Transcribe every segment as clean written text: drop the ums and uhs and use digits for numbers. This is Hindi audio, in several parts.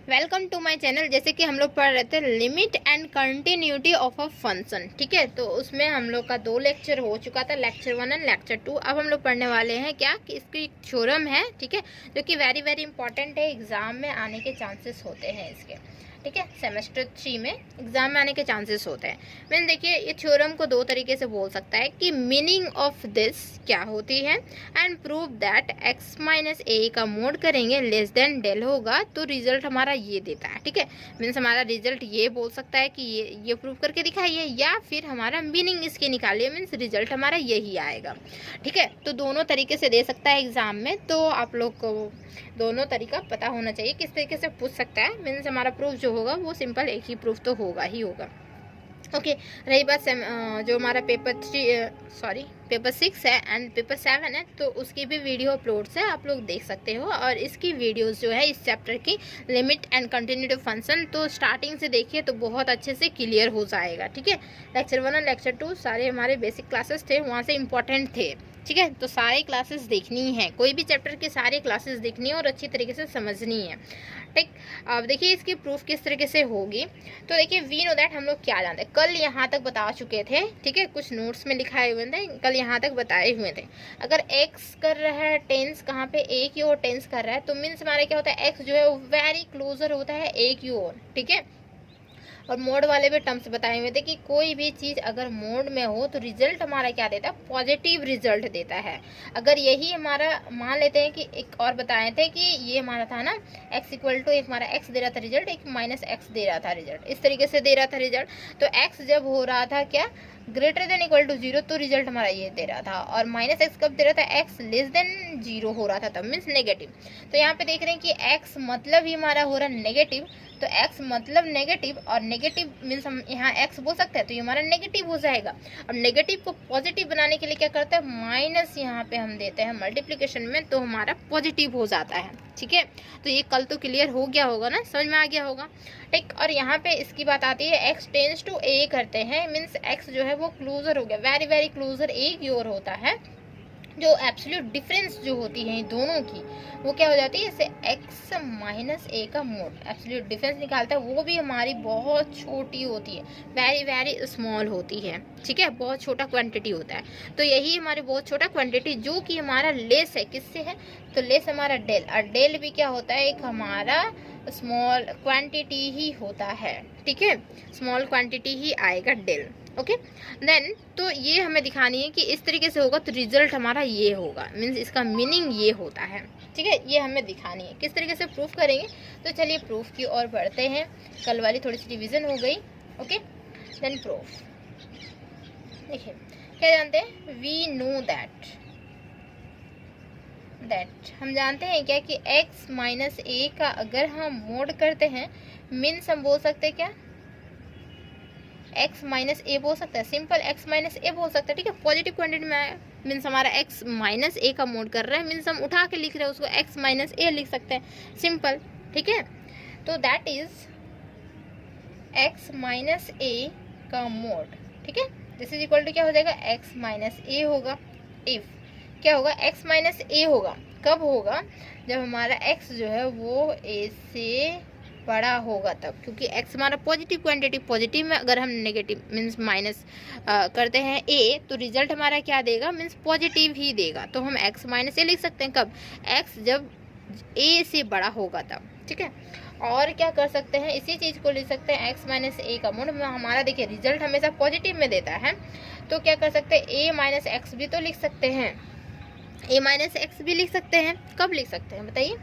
Welcome to my channel. जैसे कि हम लोग पढ़ रहे थे limit and continuity of a function, ठीक है। तो उसमें हम लोग का 2 लेक्चर हो चुका था, लेक्चर 1 एंड लेक्चर 2। अब हम लोग पढ़ने वाले हैं क्या कि इसकी थ्योरम है, ठीक है, जो कि वेरी वेरी इंपॉर्टेंट है, एग्जाम में आने के चांसेस होते हैं इसके, ठीक है। सेमेस्टर 3 में एग्जाम में आने के चांसेस होते हैं। मैंने देखिए ये थ्योरम को 2 तरीके से बोल सकता है कि मीनिंग ऑफ दिस क्या होती है and prove that x minus A का मोड करेंगे लेस देन डेल होगा तो रिजल्ट हमारा ये देता है, ठीक है। मीन्स हमारा रिजल्ट ये बोल सकता है कि ये प्रूव करके दिखाइए, या फिर हमारा मीनिंग इसके निकालिए, मीन्स रिजल्ट हमारा यही आएगा, ठीक है। तो दोनों तरीके से दे सकता है एग्जाम में, तो आप लोग को दोनों तरीका पता होना चाहिए किस तरीके से पूछ सकता है। मीन्स हमारा प्रूफ जो होगा वो सिंपल एक ही प्रूफ तो होगा ही होगा, ओके। रही बात जो हमारा पेपर 6 है एंड पेपर 7 है, तो उसकी भी वीडियो अपलोड है, आप लोग देख सकते हो। और इसकी वीडियोस जो है इस चैप्टर की लिमिट एंड कंटिन्यूटी फंक्शन, तो स्टार्टिंग से देखिए तो बहुत अच्छे से क्लियर हो जाएगा, ठीक है। लेक्चर 1 और लेक्चर 2 सारे हमारे बेसिक क्लासेस थे, वहाँ से इंपॉर्टेंट थे, ठीक है। तो सारे क्लासेस देखनी है, कोई भी चैप्टर की सारी क्लासेस देखनी है और अच्छी तरीके से समझनी है, ठीक। अब देखिए इसकी प्रूफ किस तरीके से होगी। तो देखिए वी नो दैट हम लोग क्या जानते हैं, कल यहाँ तक बता चुके थे, ठीक है। कुछ नोट्स में लिखाए हुए थे, कल यहाँ तक बताए हुए थे। अगर x कर रहा है टेंस कहाँ पे a की ओर टेंस कर रहा है, तो मीन्स हमारा क्या होता है x जो है वो वेरी क्लोजर होता है a की ओर, ठीक है। और मोड वाले भी टर्म्स बताए हुए थे कि कोई भी चीज़ अगर मोड में हो तो रिजल्ट हमारा क्या देता है, पॉजिटिव रिजल्ट देता है। अगर यही हमारा मान लेते हैं कि एक और बताए थे कि ये हमारा था ना x इक्वल टू, एक हमारा x दे रहा था रिजल्ट, एक माइनस x दे रहा था रिजल्ट, इस तरीके से दे रहा था रिजल्ट। तो x जब हो रहा था क्या ग्रेटर देन इक्वल टू 0, तो रिजल्ट हमारा ये दे रहा था। और माइनस एक्स कब दे रहा था, x लेस देन 0 हो रहा था तब, मीन्स नेगेटिव। तो यहाँ पे देख रहे हैं कि x मतलब ही हमारा हो रहा है नेगेटिव, तो x मतलब नेगेटिव, और नेगेटिव मीन्स हम यहाँ x बोल सकते हैं, तो ये हमारा नेगेटिव हो जाएगा। और नेगेटिव को पॉजिटिव बनाने के लिए क्या करते हैं, माइनस यहाँ पे हम देते हैं मल्टीप्लिकेशन में, तो हमारा पॉजिटिव हो जाता है, ठीक है। तो ये कल तो क्लियर हो गया होगा ना, समझ में आ गया होगा, ठीक। और यहाँ पे इसकी बात आती है x टेंस टू a करते हैं, मीन्स x जो है वो क्लोजर हो गया, वेरी वेरी क्लोजर a की ओर होता है। जो एब्सोल्यूट डिफरेंस जो होती है दोनों की, वो क्या हो जाती है, जैसे x माइनस ए का मोड एब्सोल्यूट डिफरेंस निकालता है, वो भी हमारी बहुत छोटी होती है, वेरी वेरी स्मॉल होती है, ठीक है। बहुत छोटा क्वांटिटी होता है। तो यही हमारी बहुत छोटा क्वांटिटी जो कि हमारा लेस है, किससे है, तो लेस हमारा डेल, और डेल भी क्या होता है, एक हमारा स्मॉल क्वांटिटी ही होता है, ठीक है। स्मॉल क्वांटिटी ही आएगा डेल, ओके। देन तो ये हमें दिखानी है कि इस तरीके से होगा तो रिजल्ट हमारा ये होगा, मीन्स इसका मीनिंग ये होता है, ठीक है। ये हमें दिखानी है, किस तरीके से प्रूफ करेंगे। तो चलिए प्रूफ की ओर बढ़ते हैं, कल वाली थोड़ी सी रिवीजन हो गई, ओके। देन प्रूफ देखिए क्या जानते हैं, वी नो दैट हम जानते हैं क्या कि x माइनस ए का अगर हम मोड करते हैं, मीन्स हम बोल सकते हैं क्या, x माइनस ए बोल सकते हैं, सिंपल x माइनस ए बोल सकते हैं, ठीक है। पॉजिटिव क्वांटिटी में आया, मीन्स हमारा x माइनस ए का मोड कर रहा है, मीन्स हम उठा के लिख रहे हैं उसको x माइनस ए लिख सकते हैं, सिंपल, ठीक है। तो that is x minus A का मोड, ठीक है। दिस इज इक्वल टू क्या हो जाएगा, x माइनस ए होगा। इफ क्या होगा, x माइनस ए होगा, कब होगा, जब हमारा x जो है वो a से बड़ा होगा तब, क्योंकि x हमारा पॉजिटिव क्वांटिटी, पॉजिटिव में अगर हम नेगेटिव मीन्स माइनस करते हैं a, तो रिजल्ट हमारा क्या देगा, मीन्स पॉजिटिव ही देगा। तो हम x माइनस ए लिख सकते हैं कब, x जब a से बड़ा होगा तब, ठीक है। और क्या कर सकते हैं, इसी चीज़ को लिख सकते हैं x माइनस ए का मोड में हमारा, देखिए रिजल्ट हमेशा पॉजिटिव में देता है, तो क्या कर सकते हैं, a माइनस एक्स भी तो लिख सकते हैं, a माइनस एक्स भी लिख सकते हैं। कब लिख सकते हैं बताइए,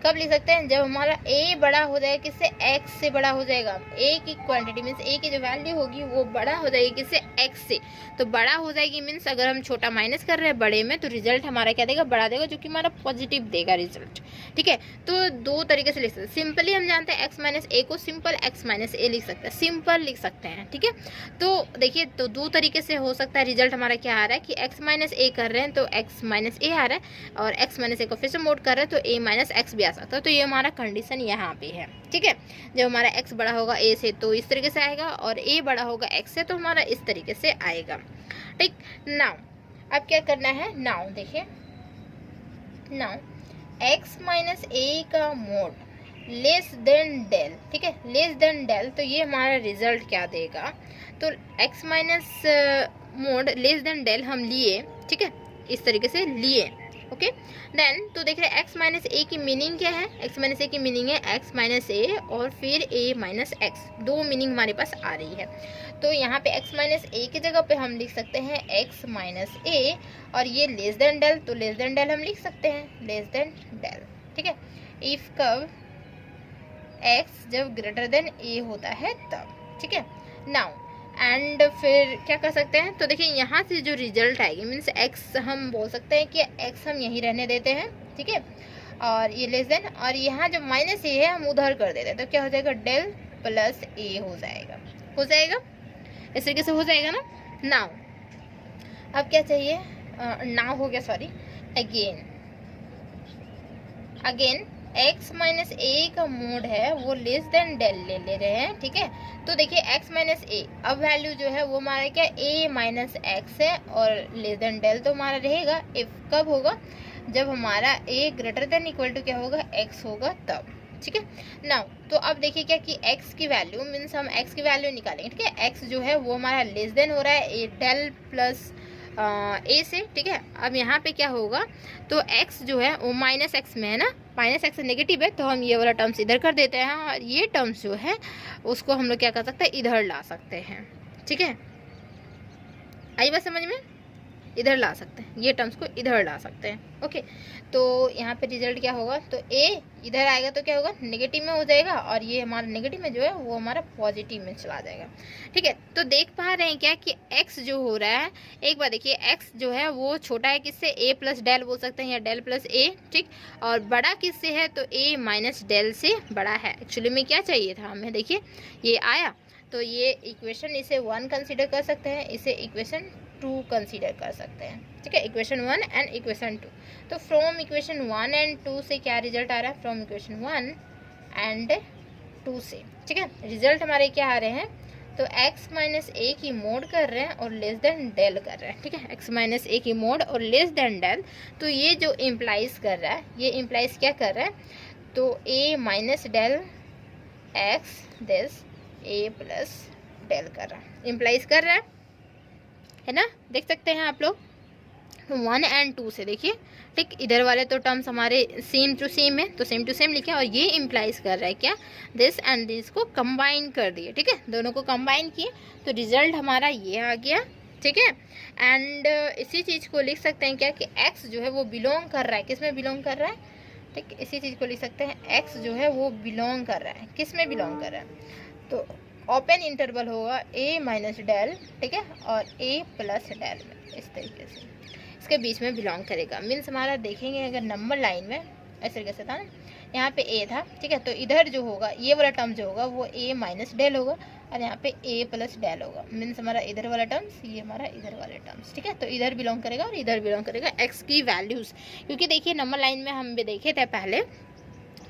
कब लिख सकते हैं, जब हमारा a बड़ा हो जाएगा, किससे, x से बड़ा हो जाएगा, a की क्वांटिटी मीन्स a की जो वैल्यू होगी वो बड़ा हो जाएगी, किससे, x से। तो बड़ा हो जाएगी मीन्स अगर हम छोटा माइनस कर रहे हैं बड़े में, तो रिजल्ट हमारा क्या देगा, बड़ा देगा, जो कि हमारा पॉजिटिव देगा रिजल्ट, ठीक है। तो 2 तरीके से लिख सकते हैं, सिंपली हम जानते हैं x माइनस ए को सिंपल x माइनस ए लिख सकते हैं, सिंपल लिख सकते हैं, ठीक है। तो देखिए तो 2 तरीके से हो सकता है, रिजल्ट हमारा क्या आ रहा है कि x माइनस ए कर रहे हैं तो x माइनस ए आ रहा है, और x माइनस ए को फिर से मोड कर रहे हैं तो a माइनस एक्स भी आ सकता है। तो ये हमारा कंडीशन यहाँ पे है, ठीक है। जब हमारा x बड़ा होगा a से तो इस तरीके से आएगा, और a बड़ा होगा x से तो हमारा इस तरीके से आएगा, ठीक। नाउ अब क्या करना है, नाउ देखिए, नाउ x माइनस ए का मोड लेस देन डेल, ठीक है, लेस देन डेल, तो ये हमारा रिजल्ट क्या देगा, तो x minus mod less than del हम लिए, ठीक है, इस तरीके से लिए, ओके। देन तो देख रहे हैं x माइनस ए की मीनिंग क्या है, x माइनस ए की मीनिंग है x माइनस ए और फिर a माइनस एक्स, दो मीनिंग हमारे पास आ रही है। तो यहाँ पे x माइनस ए की जगह पे हम लिख सकते हैं x माइनस ए, और ये लेस देन डेल, तो लेस देन डेल हम लिख सकते हैं लेस देन डेल, ठीक है। इफ कब x जब ग्रेटर देन a होता है तब, ठीक है। नाउ एंड फिर क्या कर सकते हैं, तो देखिए यहाँ से जो रिजल्ट आएगी मीन्स x हम बोल सकते हैं कि x हम यहीं रहने देते हैं, ठीक है, और ये लेस देन, और यहाँ जो माइनस ए है हम उधर कर देते हैं, तो क्या हो जाएगा डेल प्लस ए हो जाएगा, हो जाएगा इस तरीके से हो जाएगा ना। नाउ अब क्या चाहिए, नाउ हो गया, sorry, again x minus A का मोड है वो लेस देन डेल ले रहे हैं, ठीक है। तो देखिए x माइनस ए, अब वैल्यू जो है वो हमारा क्या a माइनस एक्स है, और लेस देन डेल तो हमारा रहेगा इफ कब होगा, जब हमारा a greater than equal to क्या होगा x होगा तब, ठीक है। नाउ तो अब देखिए क्या कि x की वैल्यू मीन्स हम x की वैल्यू निकालेंगे, ठीक है। x जो है वो हमारा लेस देन हो रहा है डेल प्लस ए से, ठीक है। अब यहाँ पे क्या होगा, तो x जो है वो माइनस एक्स में है ना, माइनस एक्स नेगेटिव है, तो हम ये वाला टर्म्स इधर कर देते हैं, और ये टर्म्स जो है उसको हम लोग क्या कर सकते हैं, इधर ला सकते हैं, ठीक है। आई बात समझ में, इधर ला सकते हैं, ये टर्म्स को इधर ला सकते हैं, ओके। तो यहाँ पे रिजल्ट क्या होगा, तो a इधर आएगा तो क्या होगा, नेगेटिव में हो जाएगा, और ये हमारा नेगेटिव में जो है वो हमारा पॉजिटिव में चला जाएगा, ठीक है। तो देख पा रहे हैं क्या कि x जो हो रहा है, एक बार देखिए x जो है वो छोटा है किससे, a प्लस डेल बोल सकते हैं या डेल प्लस a, ठीक, और बड़ा किससे है, तो a माइनस डेल से बड़ा है। एक्चुअली में क्या चाहिए था हमें, देखिए ये आया, तो ये इक्वेशन इसे 1 कंसिडर कर सकते हैं, इसे इक्वेशन 2 कंसीडर कर सकते हैं, ठीक है, इक्वेशन 1 एंड इक्वेशन 2। तो फ्रॉम इक्वेशन 1 एंड 2 से क्या रिजल्ट आ रहा है, फ्रॉम इक्वेशन 1 एंड 2 से, ठीक है, रिजल्ट हमारे क्या आ रहे हैं, तो x माइनस ए की मोड कर रहे हैं और लेस देन डेल कर रहे हैं, ठीक है, x माइनस ए की मोड और लेस देन डेल। तो ये जो इम्प्लाइज कर रहा है, ये इम्प्लाइज क्या कर रहा है, तो a minus del x this a plus del कर रहा है, इम्प्लाइज कर रहा है ना, देख सकते हैं आप लोग। 1 एंड 2 से देखिए, ठीक, इधर वाले तो टर्म्स हमारे सेम टू सेम है, तो सेम टू सेम लिखे, और ये इम्प्लाइज कर रहा है क्या, दिस एंड दिस को कंबाइन कर दिए, ठीक है, दोनों को कंबाइन किए, तो रिजल्ट हमारा ये आ गया, ठीक है। एंड इसी चीज़ को लिख सकते हैं क्या कि x जो है वो बिलोंग कर रहा है, किस में बिलोंग कर रहा है, ठीक, इसी चीज़ को लिख सकते हैं x जो है वो बिलोंग कर रहा है, किस में बिलोंग कर रहा है, तो ओपन इंटरवल होगा a माइनस डेल, ठीक है, और a प्लस डेल में, इस तरीके से इसके बीच में बिलोंग करेगा। मीन्स हमारा देखेंगे अगर नंबर लाइन में इस तरीके से था ना, यहाँ पे a था, ठीक है, तो इधर जो होगा ये वाला टर्म जो होगा वो a माइनस डेल होगा, और यहाँ पे a प्लस डेल होगा। मीन्स हमारा इधर वाला टर्म्स, ये हमारा इधर वाले टर्म्स, ठीक है, तो इधर बिलोंग करेगा और इधर बिलोंग करेगा x की वैल्यूज़, क्योंकि देखिए नंबर लाइन में हम भी देखे थे पहले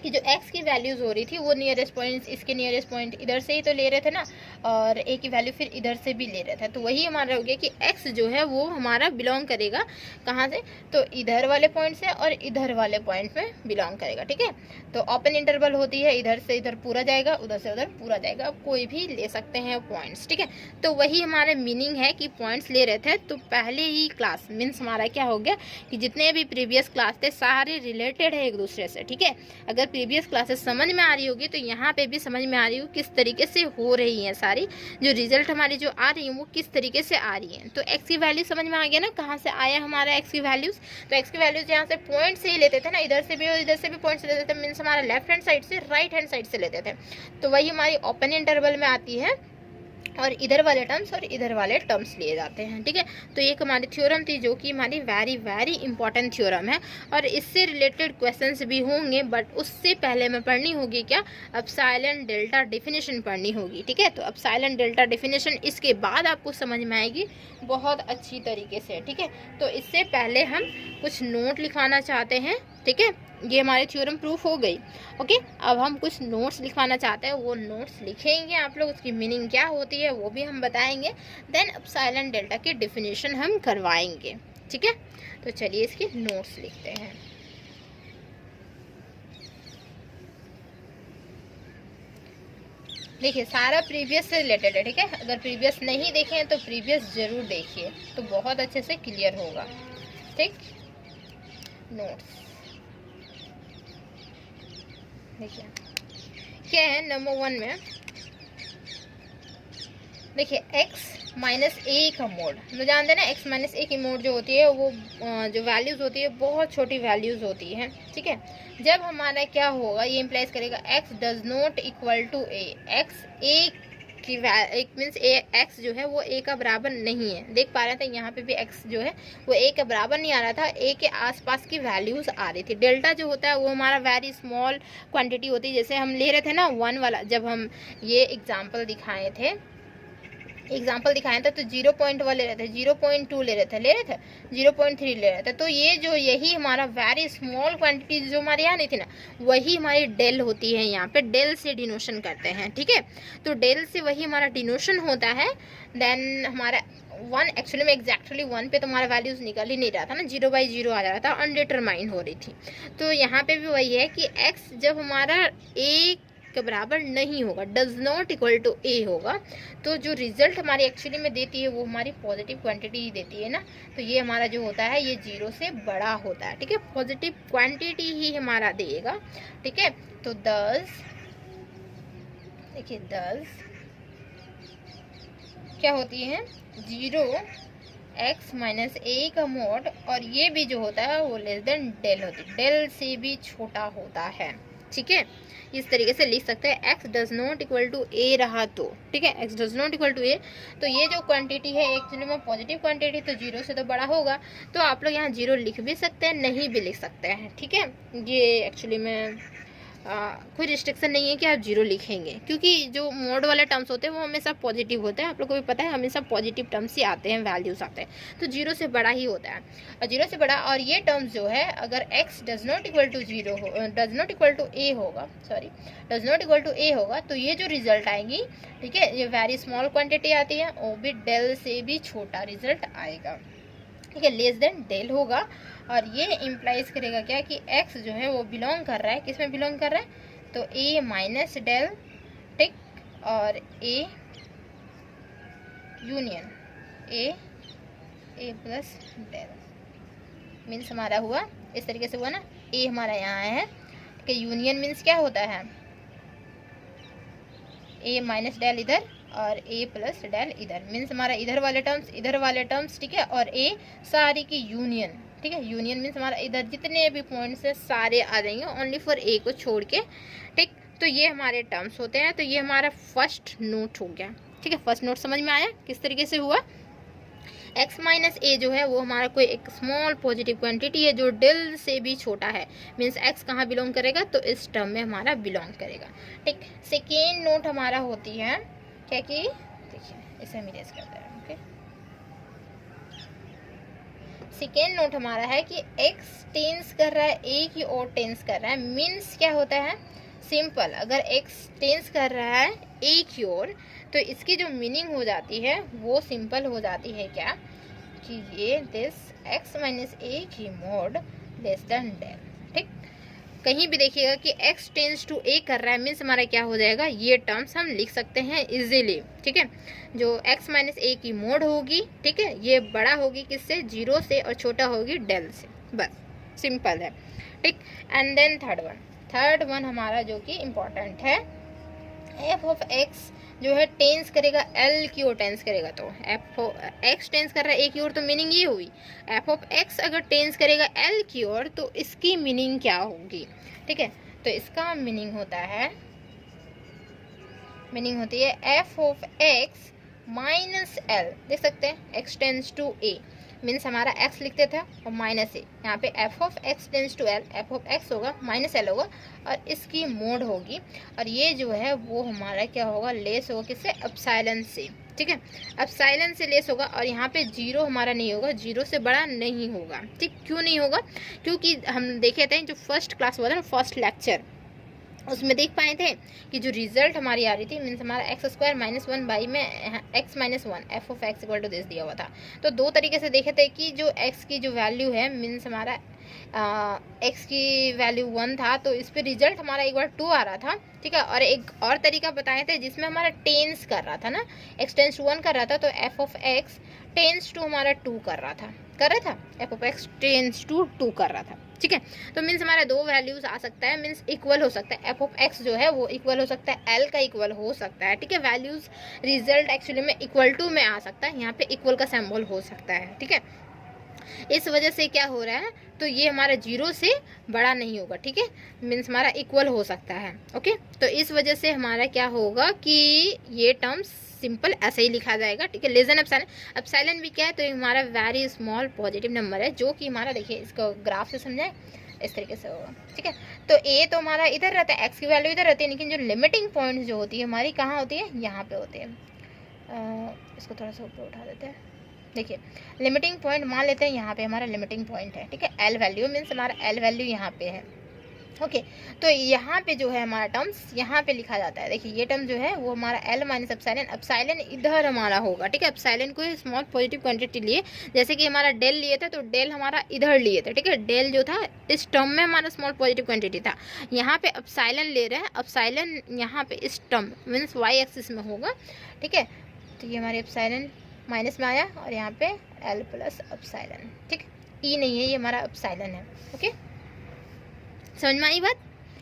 कि जो x की वैल्यूज़ हो रही थी वो नियरेस्ट पॉइंट्स, इसके नियरेस्ट पॉइंट इधर से ही तो ले रहे थे ना, और a की वैल्यू फिर इधर से भी ले रहे थे, तो वही हमारा हो गया कि x जो है वो हमारा बिलोंग करेगा कहाँ से, तो इधर वाले पॉइंट से और इधर वाले पॉइंट में बिलोंग करेगा, ठीक है। तो ओपन इंटरवल होती है, इधर से इधर पूरा जाएगा, उधर से उधर पूरा जाएगा, अब कोई भी ले सकते हैं पॉइंट्स, ठीक है। तो वही हमारा मीनिंग है कि पॉइंट्स ले रहे थे, तो पहले ही क्लास मीन्स हमारा क्या हो गया कि जितने भी प्रीवियस क्लास थे सारे रिलेटेड है एक दूसरे से, ठीक है। अगर प्रीवियस क्लासेस समझ में आ रही होगी तो यहाँ पे भी समझ में आ रही हो किस तरीके से हो रही है, सारी जो रिजल्ट हमारी जो आ रही है वो किस तरीके से आ रही है। तो x की वैल्यू समझ में आ गया ना, कहाँ से आया हमारा x की वैल्यूज़, तो x की वैल्यूज़ यहाँ से पॉइंट से ही लेते थे ना, इधर से भी और इधर से भी पॉइंट से लेते थे, मीन्स हमारा लेफ्ट हैंड साइड से राइट हैंड साइड से लेते थे, तो वही हमारी ओपन इंटरवल में आती है, और इधर वाले टर्म्स और इधर वाले टर्म्स लिए जाते हैं, ठीक है। तो एक हमारी थ्योरम थी जो कि हमारी वेरी वेरी इंपॉर्टेंट थ्योरम है, और इससे रिलेटेड क्वेश्चंस भी होंगे, बट उससे पहले हमें पढ़नी होगी क्या, एप्सिलॉन डेल्टा डेफिनेशन पढ़नी होगी, ठीक है। तो एप्सिलॉन डेल्टा डेफिनेशन इसके बाद आपको समझ में आएगी बहुत अच्छी तरीके से, ठीक है। तो इससे पहले हम कुछ नोट लिखवाना चाहते हैं, ठीक है, ये हमारी थ्योरम प्रूफ हो गई, ओके। अब हम कुछ नोट्स लिखवाना चाहते हैं, वो नोट्स लिखेंगे आप लोग, उसकी मीनिंग क्या होती है वो भी हम बताएंगे, देन एप्सिलॉन डेल्टा की डेफिनेशन हम करवाएंगे, ठीक है। तो चलिए इसके नोट्स लिखते हैं। देखिए सारा प्रीवियस से रिलेटेड है, ठीक है। अगर प्रीवियस नहीं देखे हैं तो प्रीवियस जरूर देखिए, तो बहुत अच्छे से क्लियर होगा, ठीक। नोट्स देखिए क्या है, नंबर 1 में देखिए x माइनस ए का मोड। हम लोग जानते हैं ना x माइनस ए की मोड जो होती है वो जो वैल्यूज़ होती है बहुत छोटी वैल्यूज़ होती है, ठीक है। जब हमारा क्या होगा, ये इम्प्लाइज करेगा x does not equal to a, x a की एक मीन्स ए x जो है वो a का बराबर नहीं है। देख पा रहे थे यहाँ पे भी x जो है वो a के बराबर नहीं आ रहा था, a के आसपास की वैल्यूज़ आ रही थी। डेल्टा जो होता है वो हमारा वेरी स्मॉल क्वांटिटी होती है। जैसे हम ले रहे थे ना 1 वाला, जब हम ये एग्जाम्पल दिखाए थे तो 0.1 ले रहे थे, 0.2 ले रहे थे 0.3 ले रहे थे। तो ये जो यही हमारा वेरी स्मॉल क्वांटिटी जो हमारे यहाँ नहीं थी ना, वही हमारी डेल होती है। यहाँ पे डेल से डिनोशन करते हैं, ठीक है। तो डेल से वही हमारा डिनोशन होता है। देन हमारा 1 एक्चुअली में एग्जैक्टली 1 पे तो हमारा वैल्यूज़ निकल ही नहीं रहा था ना, 0/0 आ जा रहा था, अनडिटरमाइन हो रही थी। तो यहाँ पे भी वही है कि x जब हमारा एक के बराबर नहीं होगा, does not equal to A होगा, तो जो रिजल्ट हमारी एक्चुअली में देती है वो हमारी पॉजिटिव क्वांटिटी ही देती है ना। तो ये हमारा जो होता है ये 0 से बड़ा होता है, ठीक है। पॉजिटिव क्वांटिटी ही हमारा देगा, ठीक है। तो दस देखिए 10 क्या होती है 0x माइनस ए का मोड, और ये भी जो होता है वो लेस देन डेल होती है, डेल से भी छोटा होता है, ठीक है। इस तरीके से लिख सकते हैं x does not equal to A रहा तो, ठीक है। x does not equal to A, तो ये जो क्वांटिटी है एक्चुअली में पॉजिटिव क्वांटिटी, तो 0 से तो बड़ा होगा। तो आप लोग यहाँ 0 लिख भी सकते हैं, नहीं भी लिख सकते हैं, ठीक है। ये एक्चुअली में कोई रिस्ट्रिक्शन नहीं है कि आप 0 लिखेंगे, क्योंकि जो मोड वाले टर्म्स होते हैं वो हमेशा पॉजिटिव होते हैं। आप लोग को भी पता है हमेशा पॉजिटिव टर्म्स ही आते हैं, वैल्यूज आते हैं। तो 0 से बड़ा ही होता है, और 0 से बड़ा। और ये टर्म्स जो है अगर x does not equal to 0 हो, does not equal to A होगा, sorry does not equal to A होगा, तो ये जो रिजल्ट आएगी, ठीक है, ये वेरी स्मॉल क्वान्टिटी आती है, वो भी डेल से भी छोटा रिजल्ट आएगा, ठीक है, लेस देन डेल होगा। और ये इम्प्लाइज करेगा क्या कि x जो है वो बिलोंग कर रहा है, किस में बिलोंग कर रहा है, तो a माइनस डेल, ठीक, और a union a plus del means हमारा हुआ इस तरीके से हुआ ना, a हमारा यहाँ है, ठीक है। यूनियन मीन्स क्या होता है, a माइनस डेल इधर और a प्लस डेल इधर, मीन्स हमारा इधर वाले टर्म्स, ठीक है, और a सारी की यूनियन, ठीक है। यूनियन मीन्स हमारा इधर जितने भी पॉइंट्स है सारे आ जाएंगे ओनली फॉर a को छोड़ के, ठीक। तो ये हमारे टर्म्स होते हैं। तो ये हमारा फर्स्ट नोट हो गया, ठीक है। फर्स्ट नोट समझ में आया किस तरीके से हुआ। x माइनस ए जो है वो हमारा कोई एक स्मॉल पॉजिटिव क्वांटिटी है जो डेल से भी छोटा है, मीन्स x कहाँ बिलोंग करेगा, तो इस टर्म में हमारा बिलोंग करेगा, ठीक। सेकेंड नोट हमारा होती है क्या कि देखिए इसे हम इरेज करते हैं, ओके। सेकेंड नोट हमारा है कि x टेंस कर रहा है a की ओर टेंस कर रहा है, मीन्स क्या होता है, सिंपल। अगर x टेंस कर रहा है a की ओर तो इसकी जो मीनिंग हो जाती है वो सिंपल हो जाती है क्या कि ये दिस x माइनस ए की मोड लेस देन डेल, ठीक। कहीं भी देखिएगा कि x टेंस टू a कर रहा है, मीन्स हमारा क्या हो जाएगा, ये टर्म्स हम लिख सकते हैं इजीली, ठीक है। जो x माइनस ए की मोड होगी, ठीक है, ये बड़ा होगी किससे, 0 से, और छोटा होगी डेल से, बस सिंपल है, ठीक। एंड देन थर्ड वन हमारा जो कि इम्पोर्टेंट है, f ऑफ x जो है टेंस करेगा l की ओर टेंस करेगा, तो x टेंस कर रहा है a की ओर, तो मीनिंग ये हुई f ऑफ x अगर टेंस करेगा l की ओर तो इसकी मीनिंग क्या होगी, ठीक है। तो इसका मीनिंग होती है f of x minus l, देख सकते हैं x tends to a, means हमारा x लिखते थे और माइनस ए, यहाँ पे f of x tends to l, f of x होगा माइनस l होगा और इसकी मोड होगी, और ये जो है वो हमारा क्या होगा, लेस होगा किससे, एप्सिलॉन से, ठीक है। एप्सिलॉन से लेस होगा, और यहाँ पे 0 हमारा नहीं होगा, 0 से बड़ा नहीं होगा, ठीक। क्यों नहीं होगा, क्योंकि हम देखे थे जो फर्स्ट क्लास हुआ था ना, फर्स्ट लेक्चर, उसमें देख पाए थे कि जो रिजल्ट हमारी आ रही थी, मीन्स हमारा x² माइनस 1 बाई में x minus 1 f of x equal to this दिया हुआ था। तो दो तरीके से देखे थे कि जो x की जो वैल्यू है, मीन्स हमारा x की वैल्यू 1 था, तो इस पे रिजल्ट हमारा एक बार 2 आ रहा था, ठीक है। और एक और तरीका बताए थे जिसमें हमारा टेंस कर रहा था ना, x टेंस टू 1 कर रहा था, तो f of x tends to हमारा 2 कर रहा था f of x tends to 2 कर रहा था, ठीक है। तो मीन्स हमारा दो वैल्यूज आ सकता है, मीन्स इक्वल हो सकता है, f ऑफ x जो है वो इक्वल हो सकता है l का इक्वल हो सकता है, ठीक है। वैल्यूज रिजल्ट एक्चुअली में इक्वल टू में आ सकता है, यहाँ पे इक्वल का सिंबल हो सकता है, ठीक है। इस वजह से क्या हो रहा है, तो ये हमारा 0 से बड़ा नहीं होगा, ठीक है, मीन्स हमारा इक्वल हो सकता है, ओके। तो इस वजह से हमारा क्या होगा कि ये टर्म्स सिंपल ऐसे ही लिखा जाएगा, ठीक है। लेस देन एप्सिलॉन, एप्सिलॉन भी क्या है, तो हमारा वेरी स्मॉल पॉजिटिव नंबर है, जो कि हमारा देखिए इसको ग्राफ से समझाए इस तरीके से होगा, ठीक है। तो ए तो हमारा इधर रहता है, एक्स की वैल्यू इधर रहती है, लेकिन जो लिमिटिंग पॉइंट जो होती है हमारी कहाँ होती है, यहाँ पे होती है। इसको थोड़ा सा ऊपर उठा देते हैं, देखिए लिमिटिंग पॉइंट मान लेते हैं, यहाँ पे हमारा लिमिटिंग पॉइंट है, ठीक है। एल वैल्यू मीन्स हमारा एल वैल्यू यहाँ पे है, ओके। तो यहाँ पे जो है हमारा टर्म्स यहाँ पे लिखा जाता है, देखिए ये टर्म जो है वो हमारा एल माइनस एप्सिलॉन, एप्सिलॉन इधर हमारा होगा, ठीक है। एप्सिलॉन को स्मॉल पॉजिटिव क्वांटिटी लिए, जैसे कि हमारा डेल लिए थे, तो डेल हमारा इधर लिए थे, ठीक है। डेल जो था इस टर्म में हमारा स्मॉल पॉजिटिव क्वांटिटी था, यहाँ पे एप्सिलॉन ले रहे हैं, एप्सिलॉन यहाँ पे इस टर्म मीन्स वाई एक्सिस में होगा, ठीक है। तो ये हमारे एप्सिलॉन माइनस में आया और यहाँ पे एल प्लस एप्सिलॉन, ठीक, ई नहीं है, ये हमारा एप्सिलॉन है, ओके। समझ में आई बात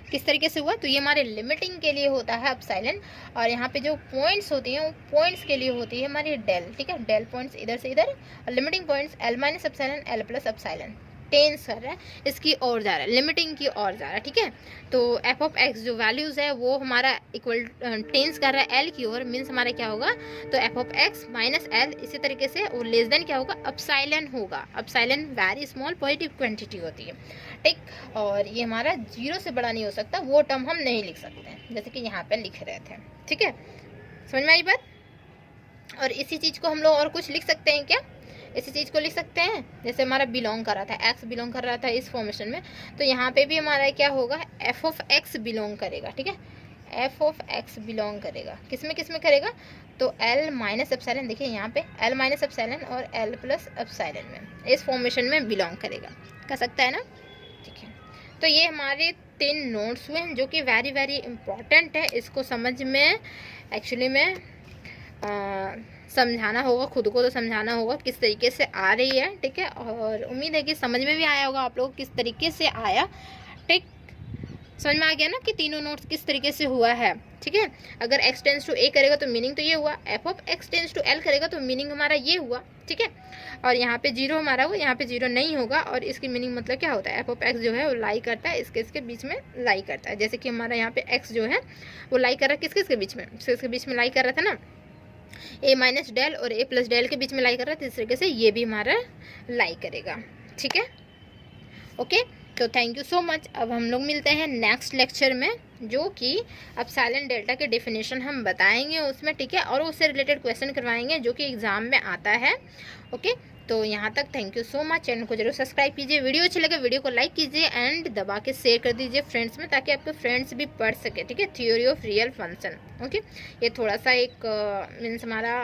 किस तरीके से हुआ। तो ये हमारे लिमिटिंग के लिए होता है एप्सिलॉन, और यहाँ पे जो पॉइंट्स होती हैं वो पॉइंट्स के लिए होती है हमारी डेल, ठीक है। डेल पॉइंट्स इधर से इधर, और limiting points l minus epsilon, l plus epsilon, tends कर रहा है इसकी ओर जा रहा है, लिमिटिंग की ओर जा रहा है, ठीक है। तो एफ ऑफ एक्स जो वैल्यूज है वो हमारा इक्वल टेंस कर रहा है एल की ओर, मीन्स हमारा क्या होगा, तो F of x minus L, इसी तरीके से और लेस देन क्या होगा, एप्सिलॉन होगा। Epsilon very small positive quantity होती है, ठीक। और ये हमारा 0 से बड़ा नहीं हो सकता, वो टर्म हम नहीं लिख सकते हैं, जैसे कि यहाँ पे लिख रहे थे, ठीक है। समझ में आई बात। और इसी चीज़ को हम लोग और कुछ लिख सकते हैं क्या, इसी चीज़ को लिख सकते हैं, जैसे हमारा बिलोंग कर रहा था, एक्स बिलोंग कर रहा था इस फॉर्मेशन में, तो यहाँ पे भी हमारा क्या होगा, एफ ऑफ एक्स बिलोंग करेगा, ठीक है। एफ ऑफ एक्स बिलोंग करेगा किस में करेगा, तो एल माइनस एप्सिलॉन, देखिए यहाँ पे एल माइनस एप्सिलॉन और एल प्लस एप्सिलॉन में, इस फॉर्मेशन में बिलोंग करेगा, कर सकता है ना, ठीक है। तो ये हमारे 3 नोट्स हुए हैं जो कि वेरी वेरी इंपॉर्टेंट है, इसको समझ में एक्चुअली में समझाना होगा, खुद को तो समझाना होगा किस तरीके से आ रही है, ठीक है। और उम्मीद है कि समझ में भी आया होगा आप लोग किस तरीके से आया, ठीक। समझ में आ गया ना कि तीनों नोट्स किस तरीके से हुआ है, ठीक है। अगर x टेंस टू a करेगा तो मीनिंग तो ये हुआ, f of x tends to l करेगा तो मीनिंग हमारा ये हुआ, ठीक है। और यहाँ पे 0 हमारा हुआ, यहाँ पे 0 नहीं होगा, और इसकी मीनिंग मतलब क्या होता है, f ऑफ x जो है वो लाई करता है इसके बीच में लाई करता है, जैसे कि हमारा यहाँ पे x जो है वो लाई कर रहा है किसके बीच में, इसके बीच में लाई कर रहा था ना, a माइनस डेल और a प्लस डेल के बीच में लाई कर रहा है, तो इस तरीके से ये भी हमारा लाई करेगा, ठीक है, ओके। तो थैंक यू सो मच। अब हम लोग मिलते हैं नेक्स्ट लेक्चर में, जो कि एप्सिलॉन डेल्टा के डेफिनेशन हम बताएंगे उसमें, ठीक है, और उससे रिलेटेड क्वेश्चन करवाएंगे जो कि एग्जाम में आता है, ओके। तो यहाँ तक thank you so much. Channel को जरूर सब्सक्राइब कीजिए, वीडियो अच्छी लगे वीडियो को लाइक कीजिए एंड दबा के शेयर कर दीजिए फ्रेंड्स में, ताकि आपके फ्रेंड्स भी पढ़ सके, ठीक है। Theory of real function, okay. ये थोड़ा सा एक मीन्स हमारा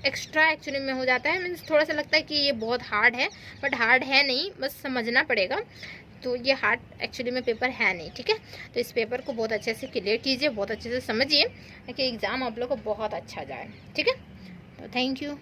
एक्स्ट्रा एक्चुअली में हो जाता है, मीन्स थोड़ा सा लगता है कि ये बहुत हार्ड है, बट हार्ड है नहीं, बस समझना पड़ेगा। तो ये हार्ड एक्चुअली में पेपर है नहीं, ठीक है। तो इस पेपर को बहुत अच्छे से क्लियर कीजिए, बहुत अच्छे से समझिए, ताकि एग्ज़ाम आप लोग को बहुत अच्छा जाए, ठीक है। तो थैंक यू।